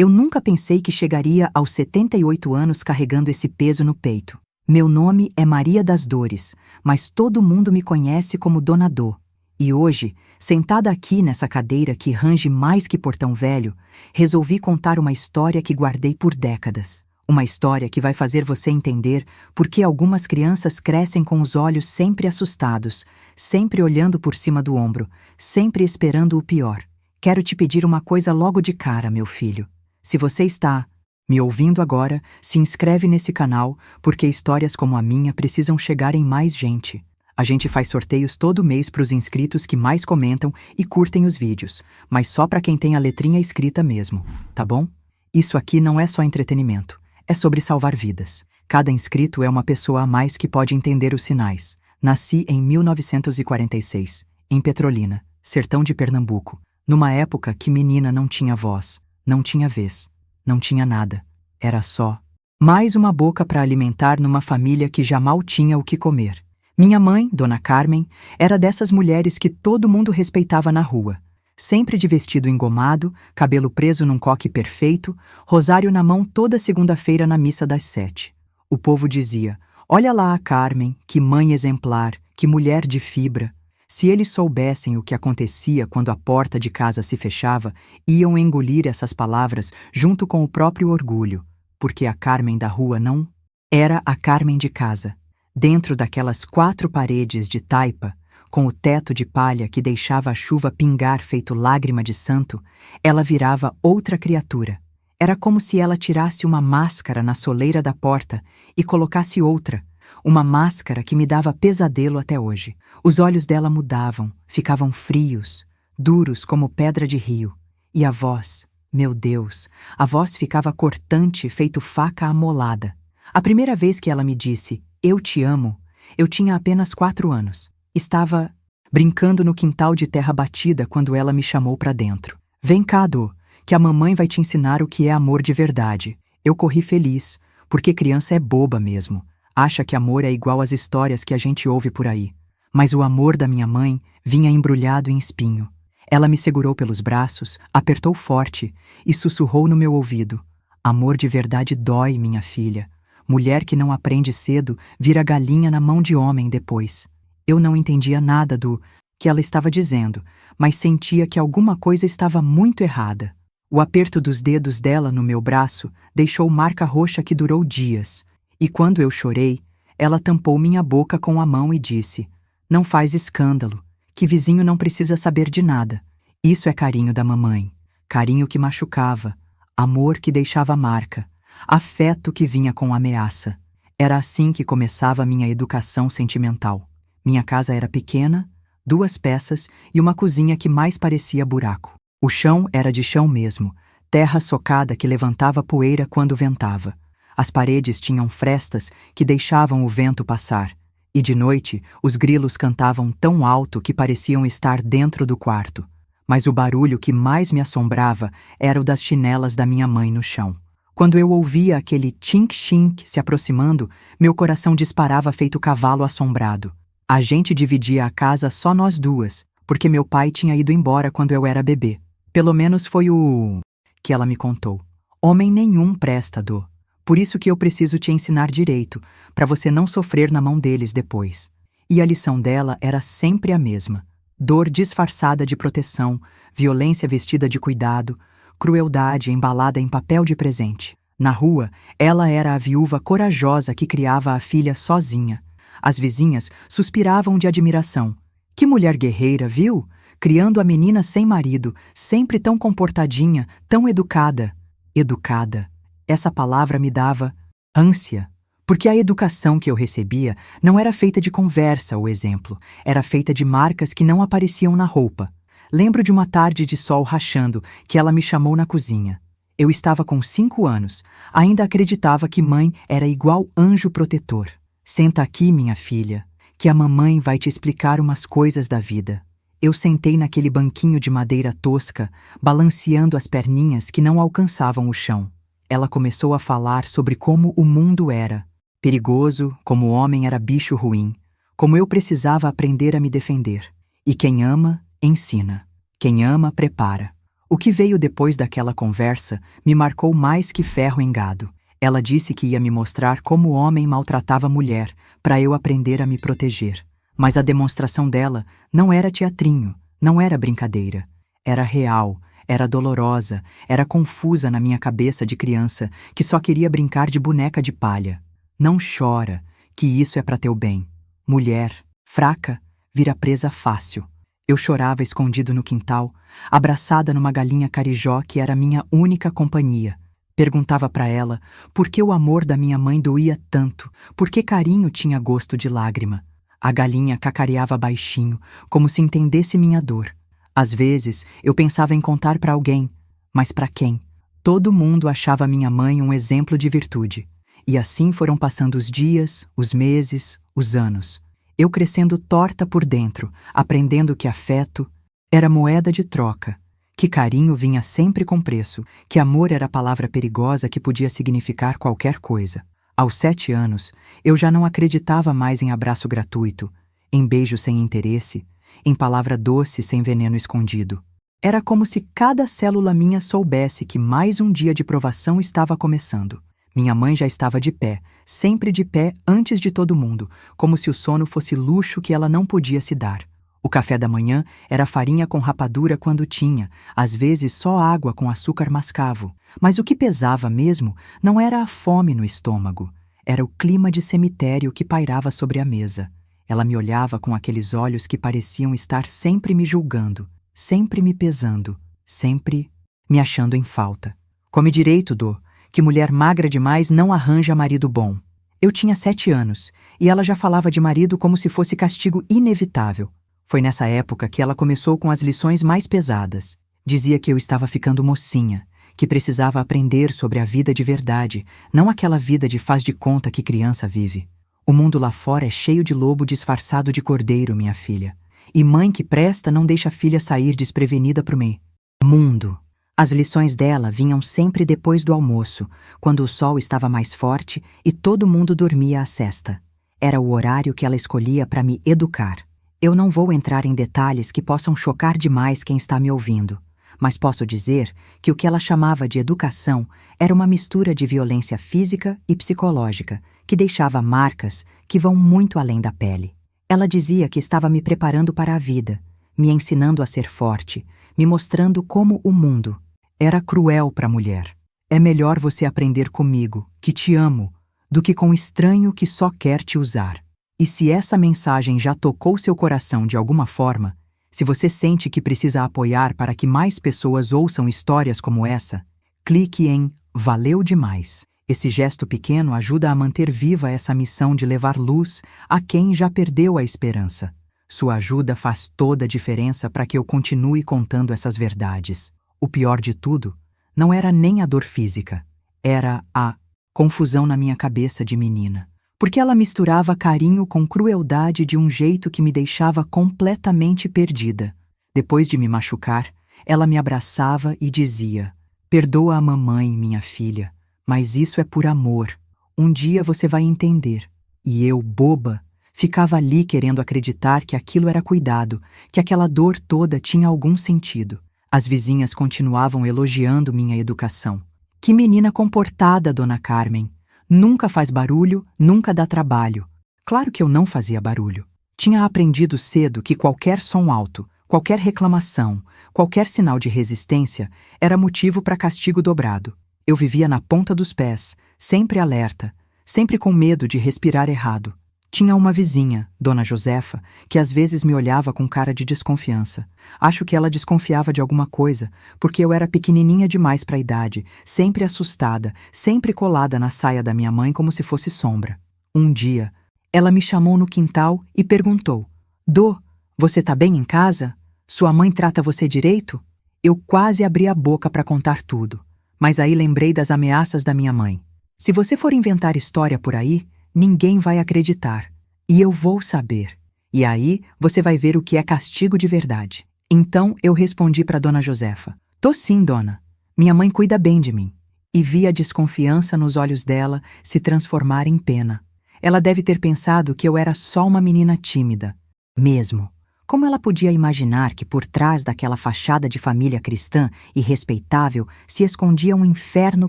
Eu nunca pensei que chegaria aos 78 anos carregando esse peso no peito. Meu nome é Maria das Dores, mas todo mundo me conhece como Dona Dô. E hoje, sentada aqui nessa cadeira que range mais que portão velho, resolvi contar uma história que guardei por décadas. Uma história que vai fazer você entender por que algumas crianças crescem com os olhos sempre assustados, sempre olhando por cima do ombro, sempre esperando o pior. Quero te pedir uma coisa logo de cara, meu filho. Se você está me ouvindo agora, se inscreve nesse canal, porque histórias como a minha precisam chegar em mais gente. A gente faz sorteios todo mês para os inscritos que mais comentam e curtem os vídeos, mas só para quem tem a letrinha escrita mesmo, tá bom? Isso aqui não é só entretenimento, é sobre salvar vidas. Cada inscrito é uma pessoa a mais que pode entender os sinais. Nasci em 1946, em Petrolina, sertão de Pernambuco, numa época que menina não tinha voz, não tinha vez, não tinha nada. Era só mais uma boca para alimentar numa família que já mal tinha o que comer. Minha mãe, Dona Carmen, era dessas mulheres que todo mundo respeitava na rua. Sempre de vestido engomado, cabelo preso num coque perfeito, rosário na mão toda segunda-feira na missa das 7. O povo dizia: "Olha lá a Carmen, que mãe exemplar, que mulher de fibra." Se eles soubessem o que acontecia quando a porta de casa se fechava, iam engolir essas palavras junto com o próprio orgulho, porque a Carmen da rua não era a Carmen de casa. Dentro daquelas 4 paredes de taipa, com o teto de palha que deixava a chuva pingar feito lágrima de santo, ela virava outra criatura. Era como se ela tirasse uma máscara na soleira da porta e colocasse outra, uma máscara que me dava pesadelo até hoje. Os olhos dela mudavam, ficavam frios, duros como pedra de rio. E a voz, meu Deus, a voz ficava cortante, feito faca amolada. A primeira vez que ela me disse, "Eu te amo", eu tinha apenas 4 anos. Estava brincando no quintal de terra batida quando ela me chamou para dentro. "Vem cá, Dô, que a mamãe vai te ensinar o que é amor de verdade." Eu corri feliz, porque criança é boba mesmo. Acha que amor é igual às histórias que a gente ouve por aí. Mas o amor da minha mãe vinha embrulhado em espinho. Ela me segurou pelos braços, apertou forte e sussurrou no meu ouvido: "Amor de verdade dói, minha filha. Mulher que não aprende cedo vira galinha na mão de homem depois." Eu não entendia nada do que ela estava dizendo, mas sentia que alguma coisa estava muito errada. O aperto dos dedos dela no meu braço deixou marca roxa que durou dias. E quando eu chorei, ela tampou minha boca com a mão e disse: "Não faz escândalo, que vizinho não precisa saber de nada. Isso é carinho da mamãe, carinho que machucava, amor que deixava marca, afeto que vinha com ameaça." Era assim que começava a minha educação sentimental. Minha casa era pequena, 2 peças e uma cozinha que mais parecia buraco. O chão era de chão mesmo, terra socada que levantava poeira quando ventava. As paredes tinham frestas que deixavam o vento passar, e de noite os grilos cantavam tão alto que pareciam estar dentro do quarto. Mas o barulho que mais me assombrava era o das chinelas da minha mãe no chão. Quando eu ouvia aquele tink-tink se aproximando, meu coração disparava feito cavalo assombrado. A gente dividia a casa só nós duas, porque meu pai tinha ido embora quando eu era bebê. Pelo menos foi o que ela me contou. Homem nenhum presta, Dô. Por isso que eu preciso te ensinar direito, para você não sofrer na mão deles depois. E a lição dela era sempre a mesma. Dor disfarçada de proteção, violência vestida de cuidado, crueldade embalada em papel de presente. Na rua, ela era a viúva corajosa que criava a filha sozinha. As vizinhas suspiravam de admiração. Que mulher guerreira, viu? Criando a menina sem marido, sempre tão comportadinha, tão educada. Educada. Essa palavra me dava ânsia, porque a educação que eu recebia não era feita de conversa ou exemplo, era feita de marcas que não apareciam na roupa. Lembro de uma tarde de sol rachando que ela me chamou na cozinha. Eu estava com 5 anos, ainda acreditava que mãe era igual anjo protetor. "Senta aqui, minha filha, que a mamãe vai te explicar umas coisas da vida." Eu sentei naquele banquinho de madeira tosca, balanceando as perninhas que não alcançavam o chão. Ela começou a falar sobre como o mundo era perigoso, como o homem era bicho ruim, como eu precisava aprender a me defender. E quem ama, ensina. Quem ama, prepara. O que veio depois daquela conversa me marcou mais que ferro em gado. Ela disse que ia me mostrar como o homem maltratava a mulher, para eu aprender a me proteger. Mas a demonstração dela não era teatrinho, não era brincadeira. Era real, era dolorosa, era confusa na minha cabeça de criança que só queria brincar de boneca de palha. Não chora, que isso é para teu bem. Mulher, fraca, vira presa fácil. Eu chorava escondido no quintal, abraçada numa galinha carijó que era minha única companhia. Perguntava para ela por que o amor da minha mãe doía tanto, por que carinho tinha gosto de lágrima. A galinha cacareava baixinho, como se entendesse minha dor. Às vezes, eu pensava em contar para alguém, mas para quem? Todo mundo achava minha mãe um exemplo de virtude. E assim foram passando os dias, os meses, os anos. Eu crescendo torta por dentro, aprendendo que afeto era moeda de troca, que carinho vinha sempre com preço, que amor era palavra perigosa que podia significar qualquer coisa. Aos 7 anos, eu já não acreditava mais em abraço gratuito, em beijo sem interesse, em palavra doce sem veneno escondido. Era como se cada célula minha soubesse que mais um dia de provação estava começando. Minha mãe já estava de pé, sempre de pé antes de todo mundo, como se o sono fosse luxo que ela não podia se dar. O café da manhã era farinha com rapadura quando tinha, às vezes só água com açúcar mascavo. Mas o que pesava mesmo não era a fome no estômago, era o clima de cemitério que pairava sobre a mesa. Ela me olhava com aqueles olhos que pareciam estar sempre me julgando, sempre me pesando, sempre me achando em falta. Come direito, Dô, que mulher magra demais não arranja marido bom. Eu tinha 7 anos, e ela já falava de marido como se fosse castigo inevitável. Foi nessa época que ela começou com as lições mais pesadas. Dizia que eu estava ficando mocinha, que precisava aprender sobre a vida de verdade, não aquela vida de faz de conta que criança vive. O mundo lá fora é cheio de lobo disfarçado de cordeiro, minha filha. E mãe que presta não deixa a filha sair desprevenida pro meio. Mundo. As lições dela vinham sempre depois do almoço, quando o sol estava mais forte e todo mundo dormia à sesta. Era o horário que ela escolhia para me educar. Eu não vou entrar em detalhes que possam chocar demais quem está me ouvindo, mas posso dizer que o que ela chamava de educação era uma mistura de violência física e psicológica, que deixava marcas que vão muito além da pele. Ela dizia que estava me preparando para a vida, me ensinando a ser forte, me mostrando como o mundo era cruel para a mulher. É melhor você aprender comigo, que te amo, do que com um estranho que só quer te usar. E se essa mensagem já tocou seu coração de alguma forma, se você sente que precisa apoiar para que mais pessoas ouçam histórias como essa, clique em Valeu demais. Esse gesto pequeno ajuda a manter viva essa missão de levar luz a quem já perdeu a esperança. Sua ajuda faz toda a diferença para que eu continue contando essas verdades. O pior de tudo não era nem a dor física, era a confusão na minha cabeça de menina. Porque ela misturava carinho com crueldade de um jeito que me deixava completamente perdida. Depois de me machucar, ela me abraçava e dizia: "Perdoa a mamãe, minha filha, mas isso é por amor. Um dia você vai entender." E eu, boba, ficava ali querendo acreditar que aquilo era cuidado, que aquela dor toda tinha algum sentido. As vizinhas continuavam elogiando minha educação. "Que menina comportada, Dona Carmen. Nunca faz barulho, nunca dá trabalho." Claro que eu não fazia barulho. Tinha aprendido cedo que qualquer som alto, qualquer reclamação, qualquer sinal de resistência era motivo para castigo dobrado. Eu vivia na ponta dos pés, sempre alerta, sempre com medo de respirar errado. Tinha uma vizinha, Dona Josefa, que às vezes me olhava com cara de desconfiança. Acho que ela desconfiava de alguma coisa, porque eu era pequenininha demais para a idade, sempre assustada, sempre colada na saia da minha mãe como se fosse sombra. Um dia, ela me chamou no quintal e perguntou: "Dô, você tá bem em casa? Sua mãe trata você direito?" Eu quase abri a boca para contar tudo, mas aí lembrei das ameaças da minha mãe. "Se você for inventar história por aí, ninguém vai acreditar. E eu vou saber. E aí você vai ver o que é castigo de verdade." Então eu respondi para Dona Josefa: "Tô sim, dona. Minha mãe cuida bem de mim." E vi a desconfiança nos olhos dela se transformar em pena. Ela deve ter pensado que eu era só uma menina tímida. Mesmo. Como ela podia imaginar que por trás daquela fachada de família cristã e respeitável se escondia um inferno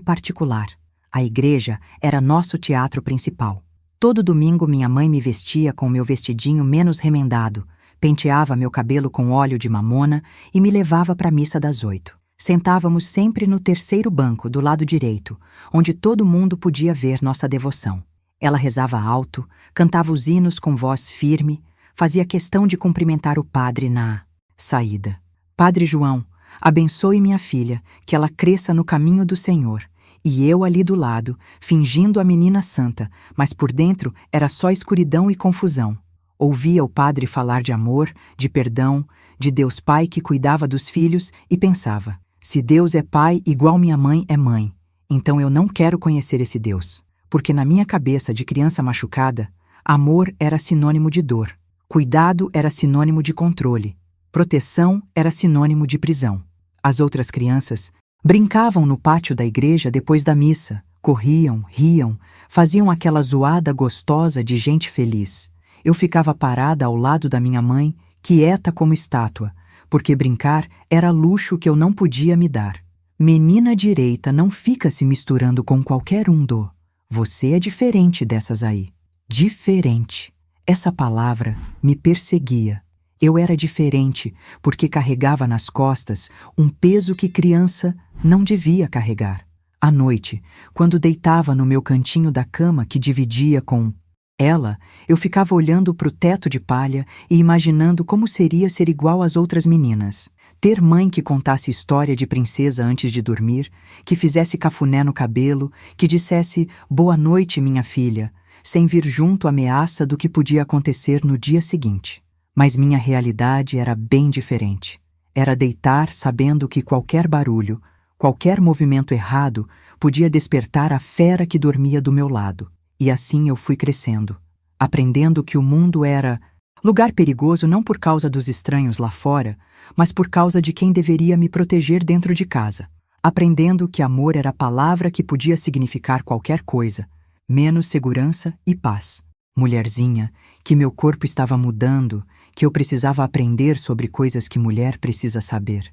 particular? A igreja era nosso teatro principal. Todo domingo minha mãe me vestia com meu vestidinho menos remendado, penteava meu cabelo com óleo de mamona e me levava para a missa das 8. Sentávamos sempre no terceiro banco, do lado direito, onde todo mundo podia ver nossa devoção. Ela rezava alto, cantava os hinos com voz firme, fazia questão de cumprimentar o padre na saída. Padre João, abençoe minha filha, que ela cresça no caminho do Senhor. E eu ali do lado, fingindo a menina santa, mas por dentro era só escuridão e confusão. Ouvia o padre falar de amor, de perdão, de Deus Pai que cuidava dos filhos e pensava: se Deus é pai igual minha mãe é mãe, então eu não quero conhecer esse Deus. Porque na minha cabeça de criança machucada, amor era sinônimo de dor, cuidado era sinônimo de controle, proteção era sinônimo de prisão. As outras crianças brincavam no pátio da igreja depois da missa, corriam, riam, faziam aquela zoada gostosa de gente feliz. Eu ficava parada ao lado da minha mãe, quieta como estátua, porque brincar era luxo que eu não podia me dar. Menina direita não fica se misturando com qualquer um do. Você é diferente dessas aí. Diferente. Essa palavra me perseguia. Eu era diferente porque carregava nas costas um peso que criança não devia carregar. À noite, quando deitava no meu cantinho da cama que dividia com ela, eu ficava olhando para o teto de palha e imaginando como seria ser igual às outras meninas. Ter mãe que contasse história de princesa antes de dormir, que fizesse cafuné no cabelo, que dissesse boa noite, minha filha, sem vir junto a ameaça do que podia acontecer no dia seguinte. Mas minha realidade era bem diferente. Era deitar sabendo que qualquer barulho, qualquer movimento errado podia despertar a fera que dormia do meu lado. E assim eu fui crescendo, aprendendo que o mundo era lugar perigoso não por causa dos estranhos lá fora, mas por causa de quem deveria me proteger dentro de casa. Aprendendo que amor era a palavra que podia significar qualquer coisa, menos segurança e paz. Mulherzinha, que meu corpo estava mudando, que eu precisava aprender sobre coisas que mulher precisa saber.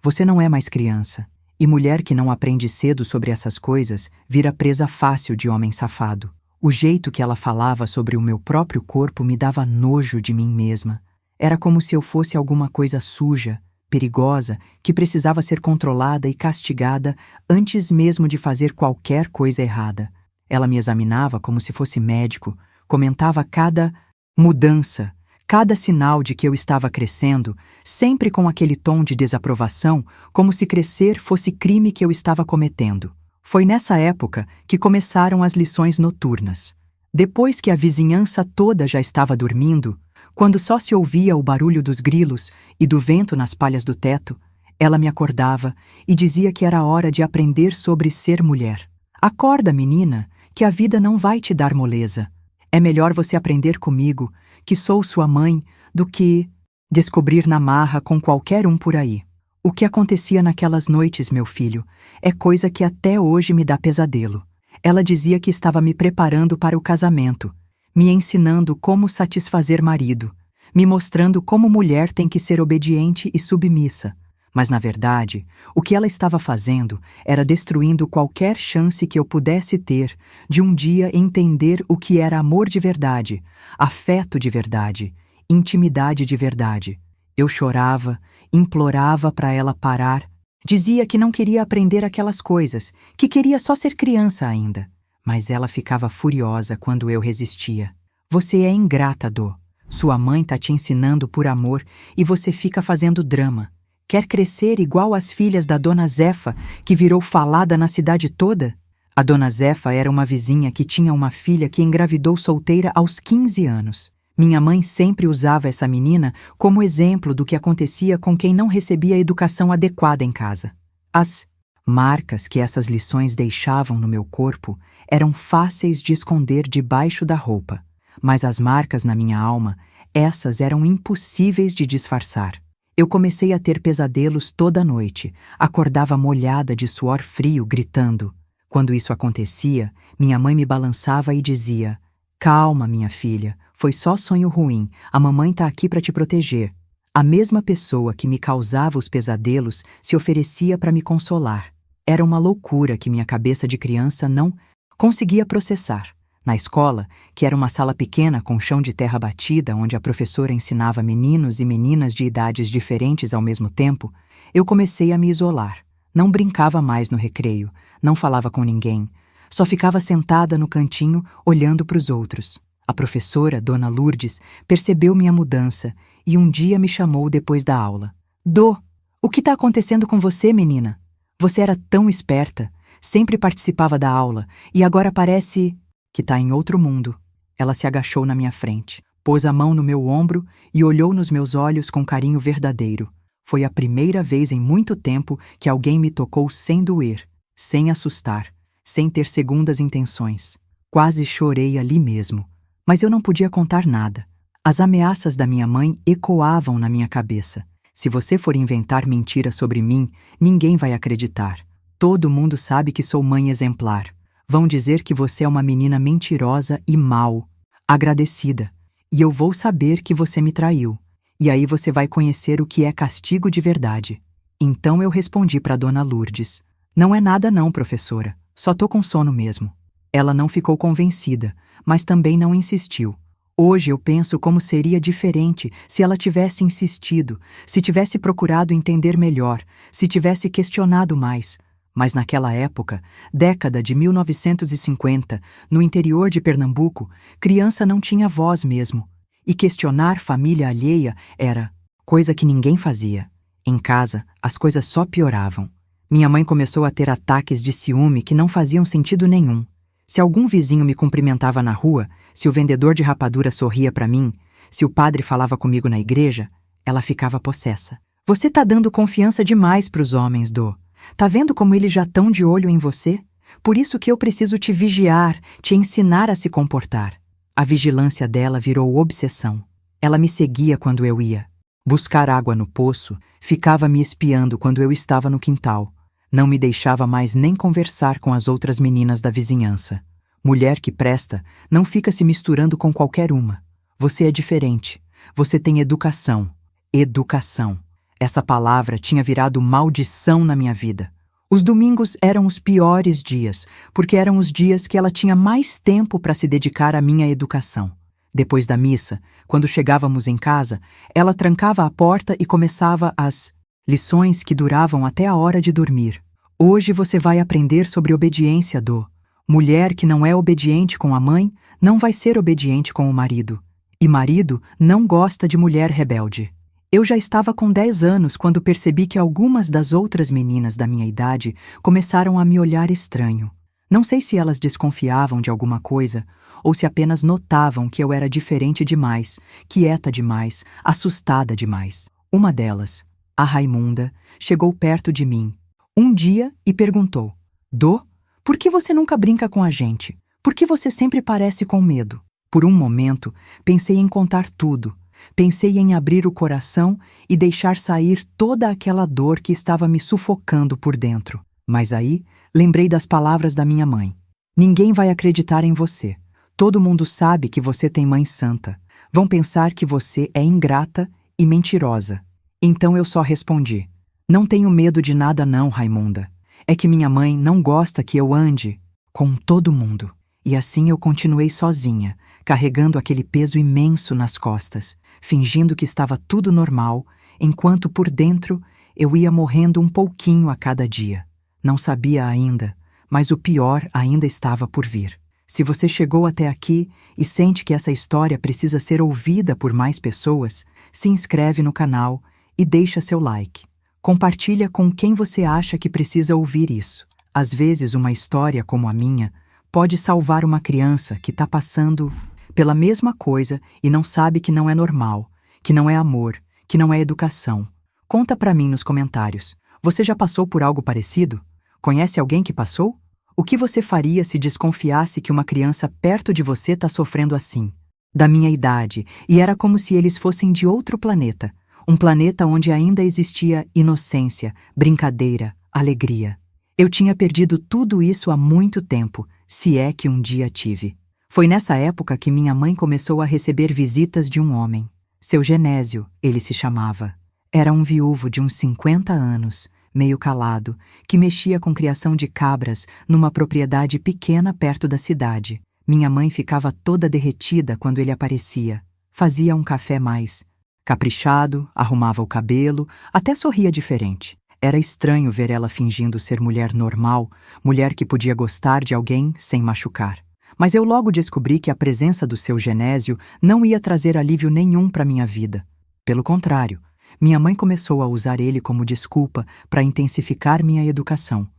Você não é mais criança. E mulher que não aprende cedo sobre essas coisas vira presa fácil de homem safado. O jeito que ela falava sobre o meu próprio corpo me dava nojo de mim mesma. Era como se eu fosse alguma coisa suja, perigosa, que precisava ser controlada e castigada antes mesmo de fazer qualquer coisa errada. Ela me examinava como se fosse médico, comentava cada mudança, cada sinal de que eu estava crescendo, sempre com aquele tom de desaprovação, como se crescer fosse crime que eu estava cometendo. Foi nessa época que começaram as lições noturnas. Depois que a vizinhança toda já estava dormindo, quando só se ouvia o barulho dos grilos e do vento nas palhas do teto, ela me acordava e dizia que era hora de aprender sobre ser mulher. Acorda, menina, que a vida não vai te dar moleza. É melhor você aprender comigo, que sou sua mãe, do que descobrir na marra com qualquer um por aí. O que acontecia naquelas noites, meu filho, é coisa que até hoje me dá pesadelo. Ela dizia que estava me preparando para o casamento, me ensinando como satisfazer marido, me mostrando como mulher tem que ser obediente e submissa. Mas, na verdade, o que ela estava fazendo era destruindo qualquer chance que eu pudesse ter de um dia entender o que era amor de verdade, afeto de verdade, intimidade de verdade. Eu chorava, implorava para ela parar, dizia que não queria aprender aquelas coisas, que queria só ser criança ainda. Mas ela ficava furiosa quando eu resistia. Você é ingrata, Dô. Sua mãe tá te ensinando por amor e você fica fazendo drama. Quer crescer igual as filhas da Dona Zefa, que virou falada na cidade toda? A Dona Zefa era uma vizinha que tinha uma filha que engravidou solteira aos 15 anos. Minha mãe sempre usava essa menina como exemplo do que acontecia com quem não recebia educação adequada em casa. As marcas que essas lições deixavam no meu corpo eram fáceis de esconder debaixo da roupa, mas as marcas na minha alma, essas eram impossíveis de disfarçar. Eu comecei a ter pesadelos toda noite, acordava molhada de suor frio, gritando. Quando isso acontecia, minha mãe me balançava e dizia: calma, minha filha, foi só sonho ruim, a mamãe tá aqui para te proteger. A mesma pessoa que me causava os pesadelos se oferecia para me consolar. Era uma loucura que minha cabeça de criança não conseguia processar. Na escola, que era uma sala pequena com chão de terra batida, onde a professora ensinava meninos e meninas de idades diferentes ao mesmo tempo, eu comecei a me isolar. Não brincava mais no recreio, não falava com ninguém, só ficava sentada no cantinho olhando para os outros. A professora, Dona Lourdes, percebeu minha mudança e um dia me chamou depois da aula. Dô, o que está acontecendo com você, menina? Você era tão esperta, sempre participava da aula e agora parece que está em outro mundo. Ela se agachou na minha frente, pôs a mão no meu ombro e olhou nos meus olhos com carinho verdadeiro. Foi a primeira vez em muito tempo que alguém me tocou sem doer, sem assustar, sem ter segundas intenções. Quase chorei ali mesmo, mas eu não podia contar nada. As ameaças da minha mãe ecoavam na minha cabeça. Se você for inventar mentiras sobre mim, ninguém vai acreditar. Todo mundo sabe que sou mãe exemplar. Vão dizer que você é uma menina mentirosa e mal, agradecida. E eu vou saber que você me traiu. E aí você vai conhecer o que é castigo de verdade. Então eu respondi para Dona Lourdes. Não é nada não, professora. Só tô com sono mesmo. Ela não ficou convencida, mas também não insistiu. Hoje eu penso como seria diferente se ela tivesse insistido, se tivesse procurado entender melhor, se tivesse questionado mais. Mas naquela época, década de 1950, no interior de Pernambuco, criança não tinha voz mesmo. E questionar família alheia era coisa que ninguém fazia. Em casa, as coisas só pioravam. Minha mãe começou a ter ataques de ciúme que não faziam sentido nenhum. Se algum vizinho me cumprimentava na rua, se o vendedor de rapadura sorria para mim, se o padre falava comigo na igreja, ela ficava possessa. Você tá dando confiança demais pros homens, Dô. Tá vendo como eles já estão de olho em você? Por isso que eu preciso te vigiar, te ensinar a se comportar. A vigilância dela virou obsessão. Ela me seguia quando eu ia buscar água no poço, ficava me espiando quando eu estava no quintal. Não me deixava mais nem conversar com as outras meninas da vizinhança. Mulher que presta não fica se misturando com qualquer uma. Você é diferente. Você tem educação. Educação. Essa palavra tinha virado maldição na minha vida. Os domingos eram os piores dias, porque eram os dias que ela tinha mais tempo para se dedicar à minha educação. Depois da missa, quando chegávamos em casa, ela trancava a porta e começava as lições que duravam até a hora de dormir. Hoje você vai aprender sobre obediência, Dô. Mulher que não é obediente com a mãe, não vai ser obediente com o marido. E marido não gosta de mulher rebelde. Eu já estava com 10 anos quando percebi que algumas das outras meninas da minha idade começaram a me olhar estranho. Não sei se elas desconfiavam de alguma coisa ou se apenas notavam que eu era diferente demais, quieta demais, assustada demais. Uma delas, a Raimunda, chegou perto de mim um dia e perguntou: Dô, por que você nunca brinca com a gente? Por que você sempre parece com medo? Por um momento, pensei em contar tudo. Pensei em abrir o coração e deixar sair toda aquela dor que estava me sufocando por dentro. Mas aí, lembrei das palavras da minha mãe. Ninguém vai acreditar em você. Todo mundo sabe que você tem mãe santa. Vão pensar que você é ingrata e mentirosa. Então eu só respondi: não tenho medo de nada não, Raimunda. É que minha mãe não gosta que eu ande com todo mundo. E assim eu continuei sozinha, carregando aquele peso imenso nas costas, fingindo que estava tudo normal, enquanto por dentro eu ia morrendo um pouquinho a cada dia. Não sabia ainda, mas o pior ainda estava por vir. Se você chegou até aqui e sente que essa história precisa ser ouvida por mais pessoas, se inscreve no canal e deixa seu like. Compartilha com quem você acha que precisa ouvir isso. Às vezes uma história como a minha pode salvar uma criança que está passando pela mesma coisa e não sabe que não é normal, que não é amor, que não é educação. Conta pra mim nos comentários. Você já passou por algo parecido? Conhece alguém que passou? O que você faria se desconfiasse que uma criança perto de você está sofrendo assim? Da minha idade, e era como se eles fossem de outro planeta. Um planeta onde ainda existia inocência, brincadeira, alegria. Eu tinha perdido tudo isso há muito tempo, se é que um dia tive. Foi nessa época que minha mãe começou a receber visitas de um homem. Seu Genésio, ele se chamava. Era um viúvo de uns 50 anos, meio calado, que mexia com criação de cabras numa propriedade pequena perto da cidade. Minha mãe ficava toda derretida quando ele aparecia. Fazia um café mais caprichado, arrumava o cabelo, até sorria diferente. Era estranho ver ela fingindo ser mulher normal, mulher que podia gostar de alguém sem machucar. Mas eu logo descobri que a presença do seu Genésio não ia trazer alívio nenhum para minha vida. Pelo contrário, minha mãe começou a usar ele como desculpa para intensificar minha educação.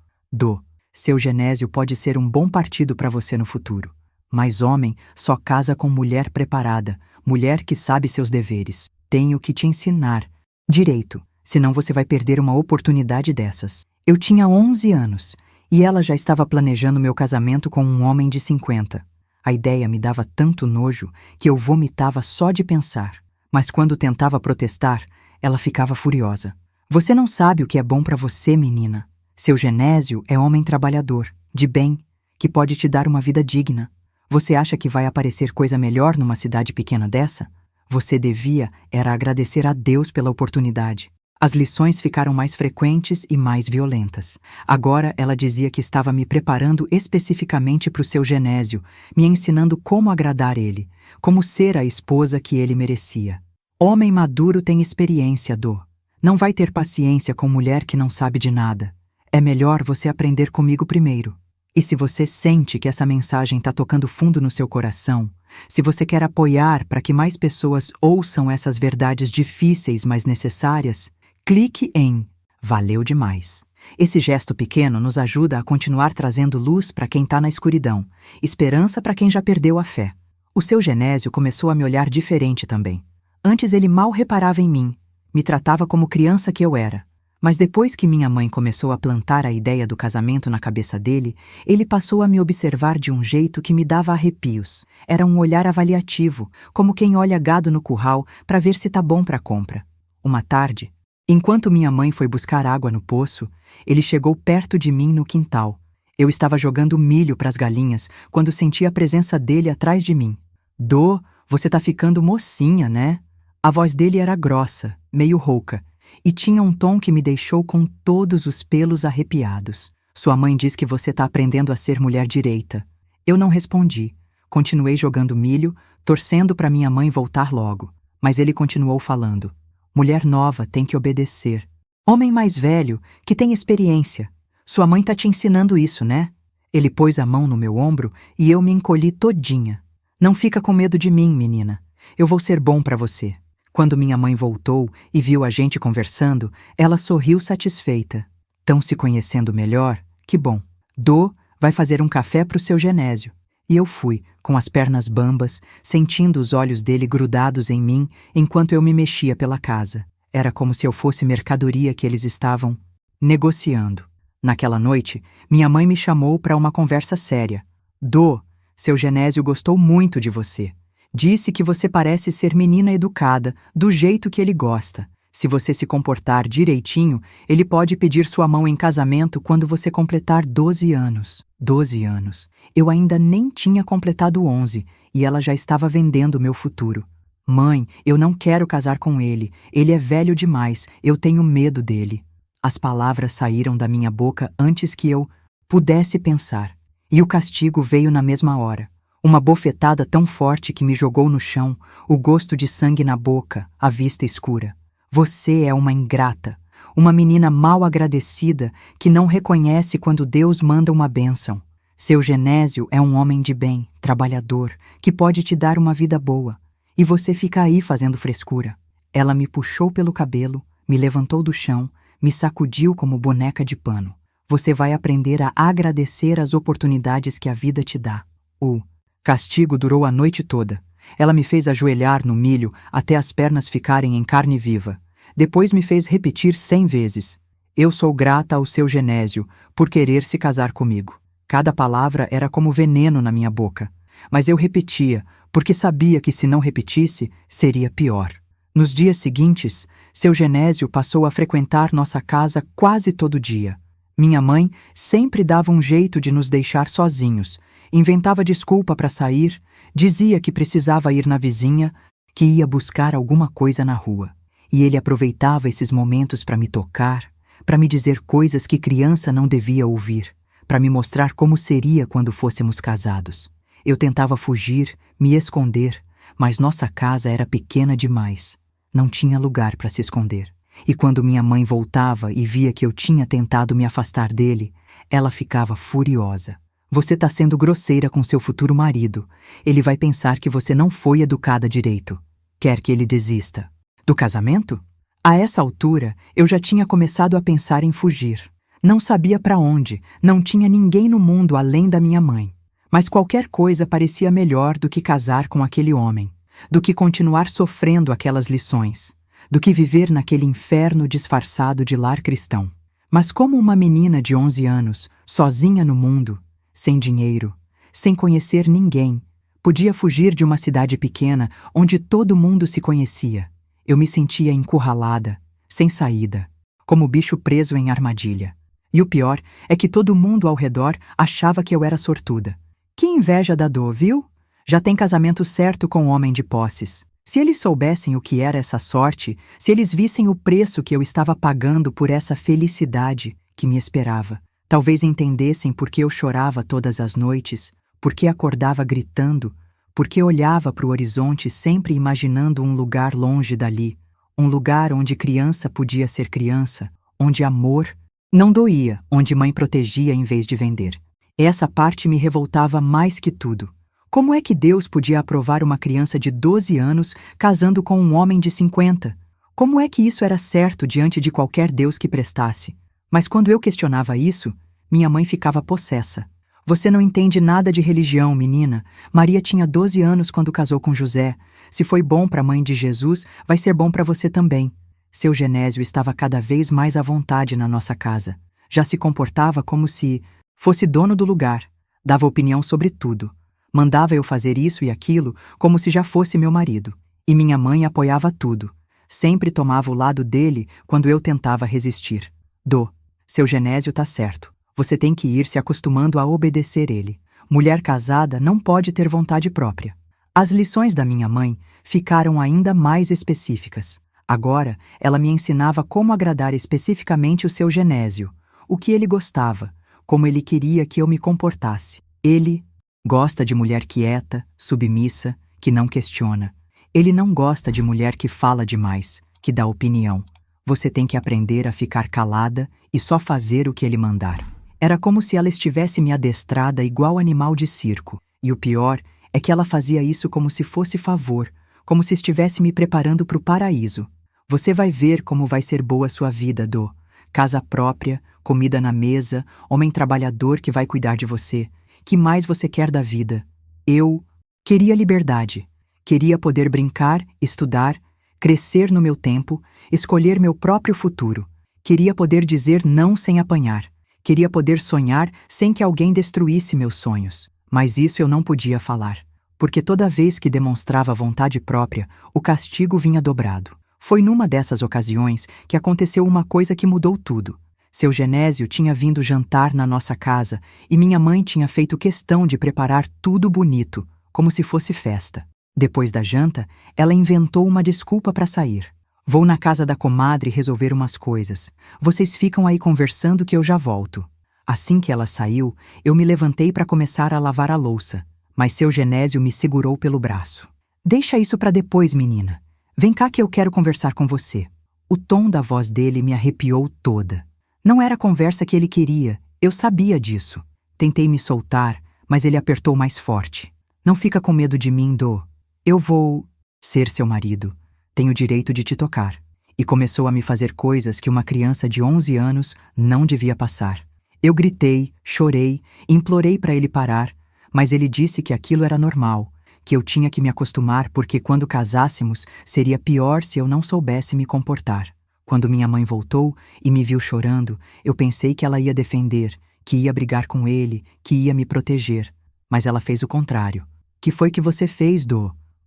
Seu Genésio pode ser um bom partido para você no futuro, mas homem só casa com mulher preparada, mulher que sabe seus deveres. Tenho que te ensinar direito, senão você vai perder uma oportunidade dessas. Eu tinha 11 anos e ela já estava planejando meu casamento com um homem de 50. A ideia me dava tanto nojo que eu vomitava só de pensar. Mas quando tentava protestar, ela ficava furiosa. Você não sabe o que é bom para você, menina. Seu Genésio é homem trabalhador, de bem, que pode te dar uma vida digna. Você acha que vai aparecer coisa melhor numa cidade pequena dessa? Você devia era agradecer a Deus pela oportunidade. As lições ficaram mais frequentes e mais violentas. Agora ela dizia que estava me preparando especificamente para o seu Genésio, me ensinando como agradar ele, como ser a esposa que ele merecia. Homem maduro tem experiência, Não vai ter paciência com mulher que não sabe de nada. É melhor você aprender comigo primeiro. E se você sente que essa mensagem está tocando fundo no seu coração, se você quer apoiar para que mais pessoas ouçam essas verdades difíceis, mas necessárias, clique em Valeu demais. Esse gesto pequeno nos ajuda a continuar trazendo luz para quem está na escuridão, esperança para quem já perdeu a fé. O seu Genésio começou a me olhar diferente também. Antes ele mal reparava em mim, me tratava como criança que eu era. Mas depois que minha mãe começou a plantar a ideia do casamento na cabeça dele, ele passou a me observar de um jeito que me dava arrepios. Era um olhar avaliativo, como quem olha gado no curral para ver se tá bom para compra. Uma tarde, enquanto minha mãe foi buscar água no poço, ele chegou perto de mim no quintal. Eu estava jogando milho para as galinhas quando senti a presença dele atrás de mim. Você tá ficando mocinha, né? A voz dele era grossa, meio rouca, e tinha um tom que me deixou com todos os pelos arrepiados. Sua mãe diz que você tá aprendendo a ser mulher direita. Eu não respondi. Continuei jogando milho, torcendo para minha mãe voltar logo. Mas ele continuou falando. Mulher nova tem que obedecer. Homem mais velho, que tem experiência. Sua mãe tá te ensinando isso, né? Ele pôs a mão no meu ombro e eu me encolhi todinha. Não fica com medo de mim, menina. Eu vou ser bom para você. Quando minha mãe voltou e viu a gente conversando, ela sorriu satisfeita. Tão se conhecendo melhor? Que bom. Vai fazer um café pro seu Genésio. E eu fui, com as pernas bambas, sentindo os olhos dele grudados em mim enquanto eu me mexia pela casa. Era como se eu fosse mercadoria que eles estavam negociando. Naquela noite, minha mãe me chamou para uma conversa séria. Seu Genésio gostou muito de você. Disse que você parece ser menina educada, do jeito que ele gosta. Se você se comportar direitinho, ele pode pedir sua mão em casamento quando você completar 12 anos. 12 anos. Eu ainda nem tinha completado 11 e ela já estava vendendo o meu futuro. Mãe, eu não quero casar com ele. Ele é velho demais. Eu tenho medo dele. As palavras saíram da minha boca antes que eu pudesse pensar. E o castigo veio na mesma hora. Uma bofetada tão forte que me jogou no chão, o gosto de sangue na boca, a vista escura. Você é uma ingrata, uma menina mal agradecida que não reconhece quando Deus manda uma bênção. Seu Genésio é um homem de bem, trabalhador, que pode te dar uma vida boa. E você fica aí fazendo frescura. Ela me puxou pelo cabelo, me levantou do chão, me sacudiu como boneca de pano. Você vai aprender a agradecer as oportunidades que a vida te dá. O castigo durou a noite toda. Ela me fez ajoelhar no milho até as pernas ficarem em carne viva. Depois me fez repetir 100 vezes. Eu sou grata ao seu Genésio por querer se casar comigo. Cada palavra era como veneno na minha boca. Mas eu repetia, porque sabia que se não repetisse, seria pior. Nos dias seguintes, seu Genésio passou a frequentar nossa casa quase todo dia. Minha mãe sempre dava um jeito de nos deixar sozinhos, Inventava desculpa para sair, dizia que precisava ir na vizinha, que ia buscar alguma coisa na rua. E ele aproveitava esses momentos para me tocar, para me dizer coisas que criança não devia ouvir, para me mostrar como seria quando fôssemos casados. Eu tentava fugir, me esconder, mas nossa casa era pequena demais. Não tinha lugar para se esconder. E quando minha mãe voltava e via que eu tinha tentado me afastar dele, ela ficava furiosa. Você está sendo grosseira com seu futuro marido. Ele vai pensar que você não foi educada direito. Quer que ele desista. Do casamento? A essa altura, eu já tinha começado a pensar em fugir. Não sabia para onde, não tinha ninguém no mundo além da minha mãe. Mas qualquer coisa parecia melhor do que casar com aquele homem, do que continuar sofrendo aquelas lições, do que viver naquele inferno disfarçado de lar cristão. Mas como uma menina de 11 anos, sozinha no mundo, sem dinheiro, sem conhecer ninguém, podia fugir de uma cidade pequena onde todo mundo se conhecia. Eu me sentia encurralada, sem saída, como bicho preso em armadilha. E o pior é que todo mundo ao redor achava que eu era sortuda. Que inveja da dor, viu? Já tem casamento certo com um homem de posses. Se eles soubessem o que era essa sorte, se eles vissem o preço que eu estava pagando por essa felicidade que me esperava, talvez entendessem por que eu chorava todas as noites, por que acordava gritando, por que olhava para o horizonte sempre imaginando um lugar longe dali, um lugar onde criança podia ser criança, onde amor não doía, onde mãe protegia em vez de vender. Essa parte me revoltava mais que tudo. Como é que Deus podia aprovar uma criança de 12 anos casando com um homem de 50? Como é que isso era certo diante de qualquer Deus que prestasse? Mas quando eu questionava isso, minha mãe ficava possessa. Você não entende nada de religião, menina. Maria tinha 12 anos quando casou com José. Se foi bom para a mãe de Jesus, vai ser bom para você também. Seu Genésio estava cada vez mais à vontade na nossa casa. Já se comportava como se fosse dono do lugar. Dava opinião sobre tudo. Mandava eu fazer isso e aquilo como se já fosse meu marido. E minha mãe apoiava tudo. Sempre tomava o lado dele quando eu tentava resistir. Seu Genésio tá certo. Você tem que ir se acostumando a obedecer ele. Mulher casada não pode ter vontade própria. As lições da minha mãe ficaram ainda mais específicas. Agora, ela me ensinava como agradar especificamente o seu Genésio, o que ele gostava, como ele queria que eu me comportasse. Ele gosta de mulher quieta, submissa, que não questiona. Ele não gosta de mulher que fala demais, que dá opinião. Você tem que aprender a ficar calada e só fazer o que ele mandar. Era como se ela estivesse me adestrada igual animal de circo. E o pior é que ela fazia isso como se fosse favor, como se estivesse me preparando para o paraíso. Você vai ver como vai ser boa sua vida, Casa própria, comida na mesa, homem trabalhador que vai cuidar de você. Que mais você quer da vida? Eu queria liberdade. Queria poder brincar, estudar, crescer no meu tempo, escolher meu próprio futuro. Queria poder dizer não sem apanhar. Queria poder sonhar sem que alguém destruísse meus sonhos. Mas isso eu não podia falar, porque toda vez que demonstrava vontade própria, o castigo vinha dobrado. Foi numa dessas ocasiões que aconteceu uma coisa que mudou tudo. Seu Genésio tinha vindo jantar na nossa casa e minha mãe tinha feito questão de preparar tudo bonito, como se fosse festa. Depois da janta, ela inventou uma desculpa para sair. Vou na casa da comadre resolver umas coisas. Vocês ficam aí conversando que eu já volto. Assim que ela saiu, eu me levantei para começar a lavar a louça, mas seu Genésio me segurou pelo braço. Deixa isso para depois, menina. Vem cá que eu quero conversar com você. O tom da voz dele me arrepiou toda. Não era a conversa que ele queria, eu sabia disso. Tentei me soltar, mas ele apertou mais forte. Não fica com medo de mim, Eu vou ser seu marido. Tenho o direito de te tocar. E começou a me fazer coisas que uma criança de 11 anos não devia passar. Eu gritei, chorei, implorei para ele parar, mas ele disse que aquilo era normal, que eu tinha que me acostumar porque quando casássemos seria pior se eu não soubesse me comportar. Quando minha mãe voltou e me viu chorando, eu pensei que ela ia defender, que ia brigar com ele, que ia me proteger. Mas ela fez o contrário. Que foi que você fez,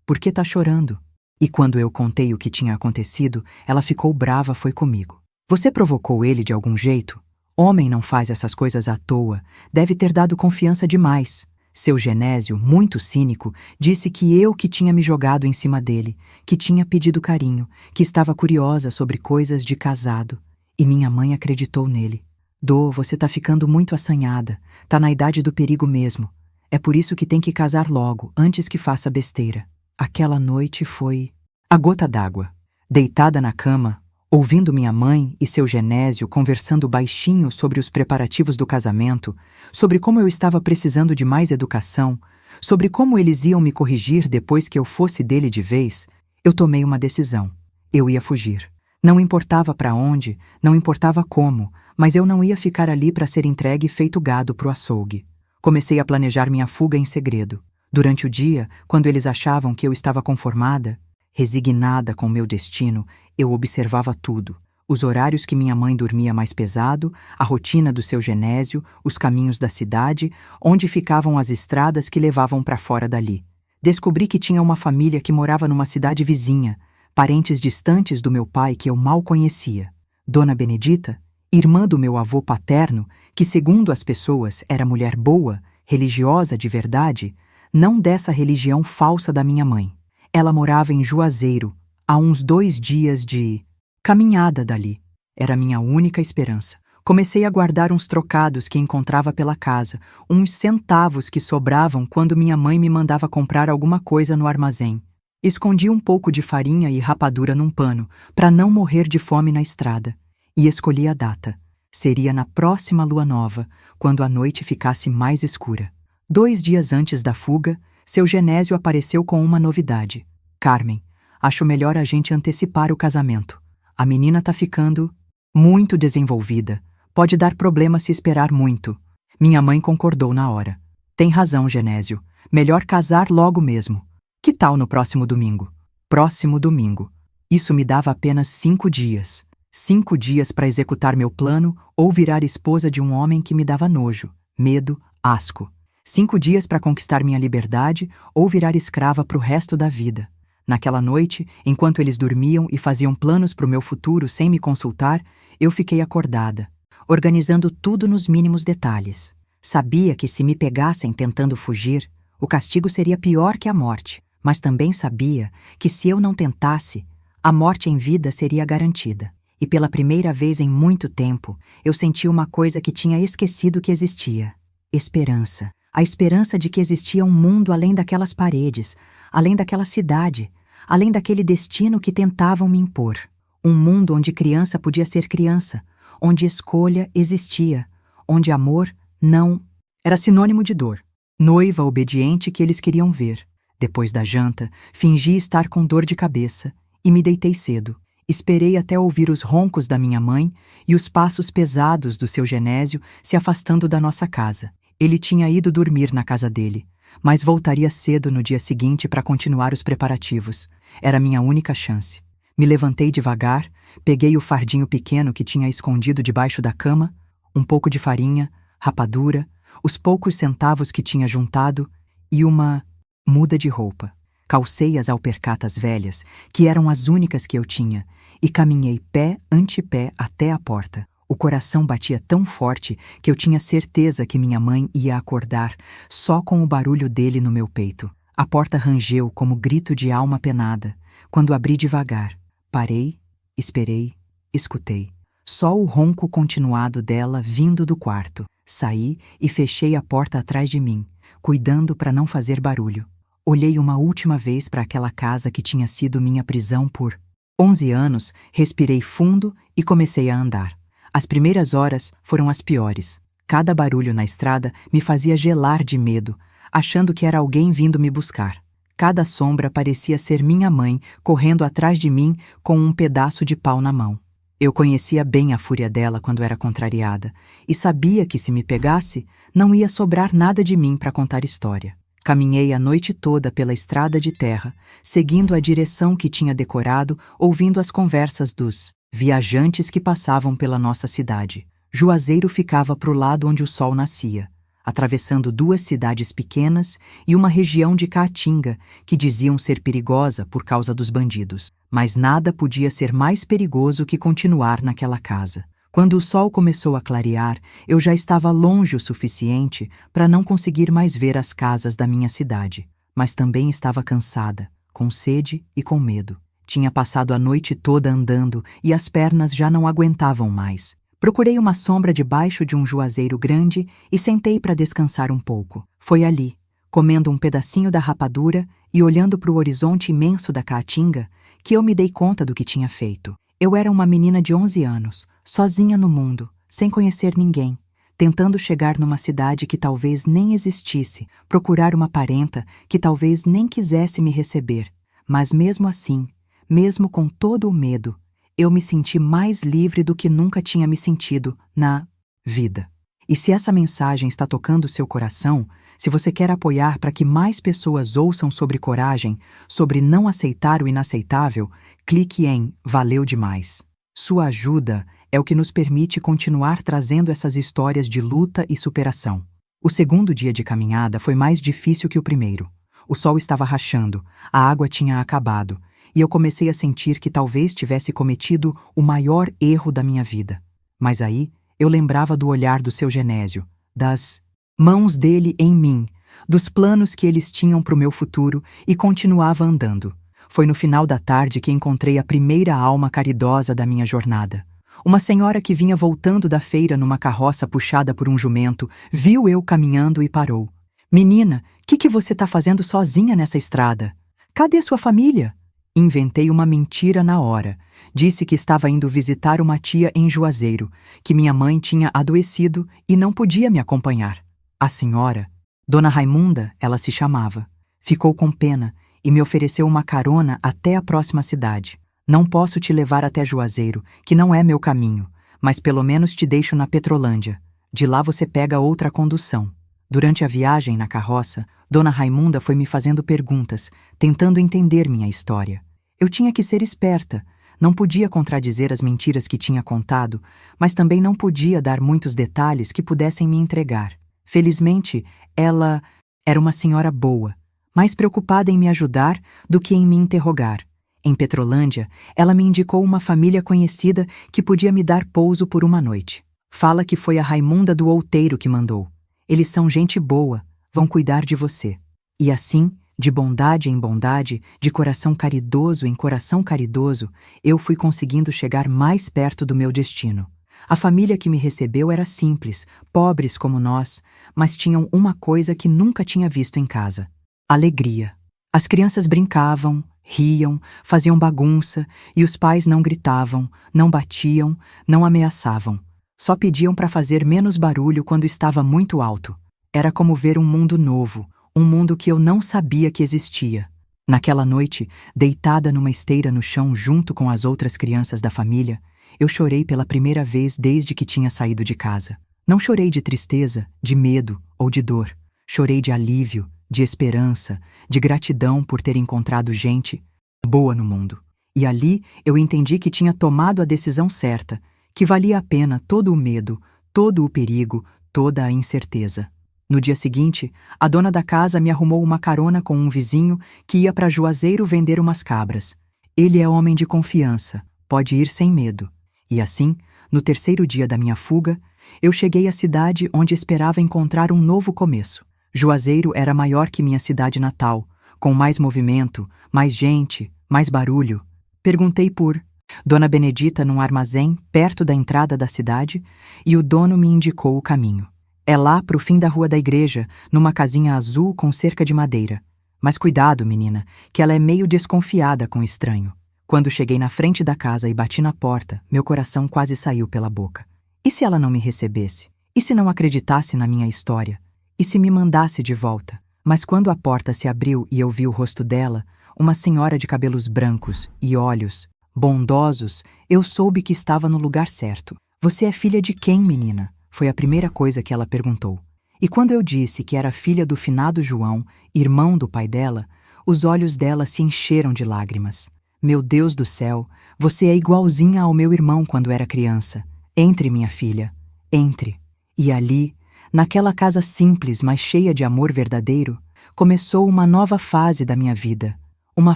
Por que tá chorando? E quando eu contei o que tinha acontecido, ela ficou brava, foi comigo. Você provocou ele de algum jeito? Homem não faz essas coisas à toa. Deve ter dado confiança demais. Seu Genésio, muito cínico, disse que eu que tinha me jogado em cima dele, que tinha pedido carinho, que estava curiosa sobre coisas de casado. E minha mãe acreditou nele. Dô, você tá ficando muito assanhada, tá na idade do perigo mesmo. É por isso que tem que casar logo, antes que faça besteira. Aquela noite foi a gota d'água. Deitada na cama, ouvindo minha mãe e seu Genésio conversando baixinho sobre os preparativos do casamento, sobre como eu estava precisando de mais educação, sobre como eles iam me corrigir depois que eu fosse dele de vez, eu tomei uma decisão. Eu ia fugir. Não importava para onde, não importava como, mas eu não ia ficar ali para ser entregue feito gado pro açougue. Comecei a planejar minha fuga em segredo. Durante o dia, quando eles achavam que eu estava conformada, resignada com meu destino, eu observava tudo. Os horários que minha mãe dormia mais pesado, a rotina do seu Genésio, os caminhos da cidade, onde ficavam as estradas que levavam para fora dali. Descobri que tinha uma família que morava numa cidade vizinha, parentes distantes do meu pai que eu mal conhecia. Dona Benedita, irmã do meu avô paterno, que segundo as pessoas era mulher boa, religiosa de verdade, não dessa religião falsa da minha mãe. Ela morava em Juazeiro, a uns 2 dias de caminhada dali. Era minha única esperança. Comecei a guardar uns trocados que encontrava pela casa, uns centavos que sobravam quando minha mãe me mandava comprar alguma coisa no armazém. Escondi um pouco de farinha e rapadura num pano, para não morrer de fome na estrada. E escolhi a data. Seria na próxima lua nova, quando a noite ficasse mais escura. 2 dias antes da fuga, seu Genésio apareceu com uma novidade. Carmen, acho melhor a gente antecipar o casamento. A menina tá ficando muito desenvolvida. Pode dar problema se esperar muito. Minha mãe concordou na hora. Tem razão, Genésio. Melhor casar logo mesmo. Que tal no próximo domingo? Próximo domingo. Isso me dava apenas 5 dias. 5 dias para executar meu plano ou virar esposa de um homem que me dava nojo, medo, asco. 5 dias para conquistar minha liberdade ou virar escrava pro resto da vida. Naquela noite, enquanto eles dormiam e faziam planos pro meu futuro sem me consultar, eu fiquei acordada, organizando tudo nos mínimos detalhes. Sabia que se me pegassem tentando fugir, o castigo seria pior que a morte, mas também sabia que se eu não tentasse, a morte em vida seria garantida. E pela primeira vez em muito tempo, eu senti uma coisa que tinha esquecido que existia: esperança. A esperança de que existia um mundo além daquelas paredes, além daquela cidade, além daquele destino que tentavam me impor. Um mundo onde criança podia ser criança, onde escolha existia, onde amor não era sinônimo de dor. Noiva obediente que eles queriam ver. Depois da janta, fingi estar com dor de cabeça e me deitei cedo. Esperei até ouvir os roncos da minha mãe e os passos pesados do seu Genésio se afastando da nossa casa. Ele tinha ido dormir na casa dele, mas voltaria cedo no dia seguinte para continuar os preparativos. Era minha única chance. Me levantei devagar, peguei o fardinho pequeno que tinha escondido debaixo da cama, um pouco de farinha, rapadura, os poucos centavos que tinha juntado e uma muda de roupa. Calcei as alpercatas velhas, que eram as únicas que eu tinha, e caminhei pé ante pé até a porta. O coração batia tão forte que eu tinha certeza que minha mãe ia acordar só com o barulho dele no meu peito. A porta rangeu como grito de alma penada. Quando abri devagar, parei, esperei, escutei. Só o ronco continuado dela vindo do quarto. Saí e fechei a porta atrás de mim, cuidando para não fazer barulho. Olhei uma última vez para aquela casa que tinha sido minha prisão por 11 anos, respirei fundo e comecei a andar. As primeiras horas foram as piores. Cada barulho na estrada me fazia gelar de medo, achando que era alguém vindo me buscar. Cada sombra parecia ser minha mãe correndo atrás de mim com um pedaço de pau na mão. Eu conhecia bem a fúria dela quando era contrariada e sabia que se me pegasse, não ia sobrar nada de mim para contar história. Caminhei a noite toda pela estrada de terra, seguindo a direção que tinha decorado, ouvindo as conversas dos viajantes que passavam pela nossa cidade. Juazeiro ficava pro lado onde o sol nascia, atravessando 2 cidades pequenas e uma região de Caatinga que diziam ser perigosa por causa dos bandidos. Mas nada podia ser mais perigoso que continuar naquela casa. Quando o sol começou a clarear, eu já estava longe o suficiente para não conseguir mais ver as casas da minha cidade, mas também estava cansada, com sede e com medo. Tinha passado a noite toda andando e as pernas já não aguentavam mais. Procurei uma sombra debaixo de um juazeiro grande e sentei para descansar um pouco. Foi ali, comendo um pedacinho da rapadura e olhando para o horizonte imenso da Caatinga, que eu me dei conta do que tinha feito. Eu era uma menina de 11 anos, sozinha no mundo, sem conhecer ninguém, tentando chegar numa cidade que talvez nem existisse, procurar uma parenta que talvez nem quisesse me receber. Mas mesmo assim, mesmo com todo o medo, eu me senti mais livre do que nunca tinha me sentido na vida. E se essa mensagem está tocando seu coração, se você quer apoiar para que mais pessoas ouçam sobre coragem, sobre não aceitar o inaceitável, clique em Valeu Demais. Sua ajuda é o que nos permite continuar trazendo essas histórias de luta e superação. O segundo dia de caminhada foi mais difícil que o primeiro. O sol estava rachando, a água tinha acabado, e eu comecei a sentir que talvez tivesse cometido o maior erro da minha vida. Mas aí, eu lembrava do olhar do seu Genésio, das mãos dele em mim, dos planos que eles tinham para o meu futuro e continuava andando. Foi no final da tarde que encontrei a primeira alma caridosa da minha jornada. Uma senhora que vinha voltando da feira numa carroça puxada por um jumento, viu eu caminhando e parou. Menina, que você está fazendo sozinha nessa estrada? Cadê sua família? Inventei uma mentira na hora. Disse que estava indo visitar uma tia em Juazeiro, que minha mãe tinha adoecido e não podia me acompanhar. A senhora, Dona Raimunda, ela se chamava, ficou com pena e me ofereceu uma carona até a próxima cidade. Não posso te levar até Juazeiro, que não é meu caminho, mas pelo menos te deixo na Petrolândia. De lá você pega outra condução. Durante a viagem na carroça, Dona Raimunda foi me fazendo perguntas, tentando entender minha história. Eu tinha que ser esperta, não podia contradizer as mentiras que tinha contado, mas também não podia dar muitos detalhes que pudessem me entregar. Felizmente, ela era uma senhora boa, mais preocupada em me ajudar do que em me interrogar. Em Petrolândia, ela me indicou uma família conhecida que podia me dar pouso por uma noite. Fala que foi a Raimunda do Outeiro que mandou. Eles são gente boa, vão cuidar de você. E assim, de bondade em bondade, de coração caridoso em coração caridoso, eu fui conseguindo chegar mais perto do meu destino. A família que me recebeu era simples, pobres como nós, mas tinham uma coisa que nunca tinha visto em casa: alegria. As crianças brincavam, riam, faziam bagunça, e os pais não gritavam, não batiam, não ameaçavam. Só pediam para fazer menos barulho quando estava muito alto. Era como ver um mundo novo, um mundo que eu não sabia que existia. Naquela noite, deitada numa esteira no chão junto com as outras crianças da família, eu chorei pela primeira vez desde que tinha saído de casa. Não chorei de tristeza, de medo ou de dor. Chorei de alívio, de esperança, de gratidão por ter encontrado gente boa no mundo. E ali eu entendi que tinha tomado a decisão certa, que valia a pena todo o medo, todo o perigo, toda a incerteza. No dia seguinte, a dona da casa me arrumou uma carona com um vizinho que ia para Juazeiro vender umas cabras. Ele é homem de confiança, pode ir sem medo. E assim, no terceiro dia da minha fuga, eu cheguei à cidade onde esperava encontrar um novo começo. Juazeiro era maior que minha cidade natal, com mais movimento, mais gente, mais barulho. Perguntei por Dona Benedita num armazém perto da entrada da cidade e o dono me indicou o caminho. É lá pro fim da rua da igreja, numa casinha azul com cerca de madeira. Mas cuidado, menina, que ela é meio desconfiada com o estranho. Quando cheguei na frente da casa e bati na porta, meu coração quase saiu pela boca. E se ela não me recebesse? E se não acreditasse na minha história? E se me mandasse de volta? Mas quando a porta se abriu e eu vi o rosto dela, uma senhora de cabelos brancos e olhos bondosos, eu soube que estava no lugar certo. Você é filha de quem, menina? Foi a primeira coisa que ela perguntou. E quando eu disse que era filha do finado João, irmão do pai dela, os olhos dela se encheram de lágrimas. Meu Deus do céu, você é igualzinha ao meu irmão quando era criança. Entre, minha filha, entre. E ali, naquela casa simples, mas cheia de amor verdadeiro, começou uma nova fase da minha vida. Uma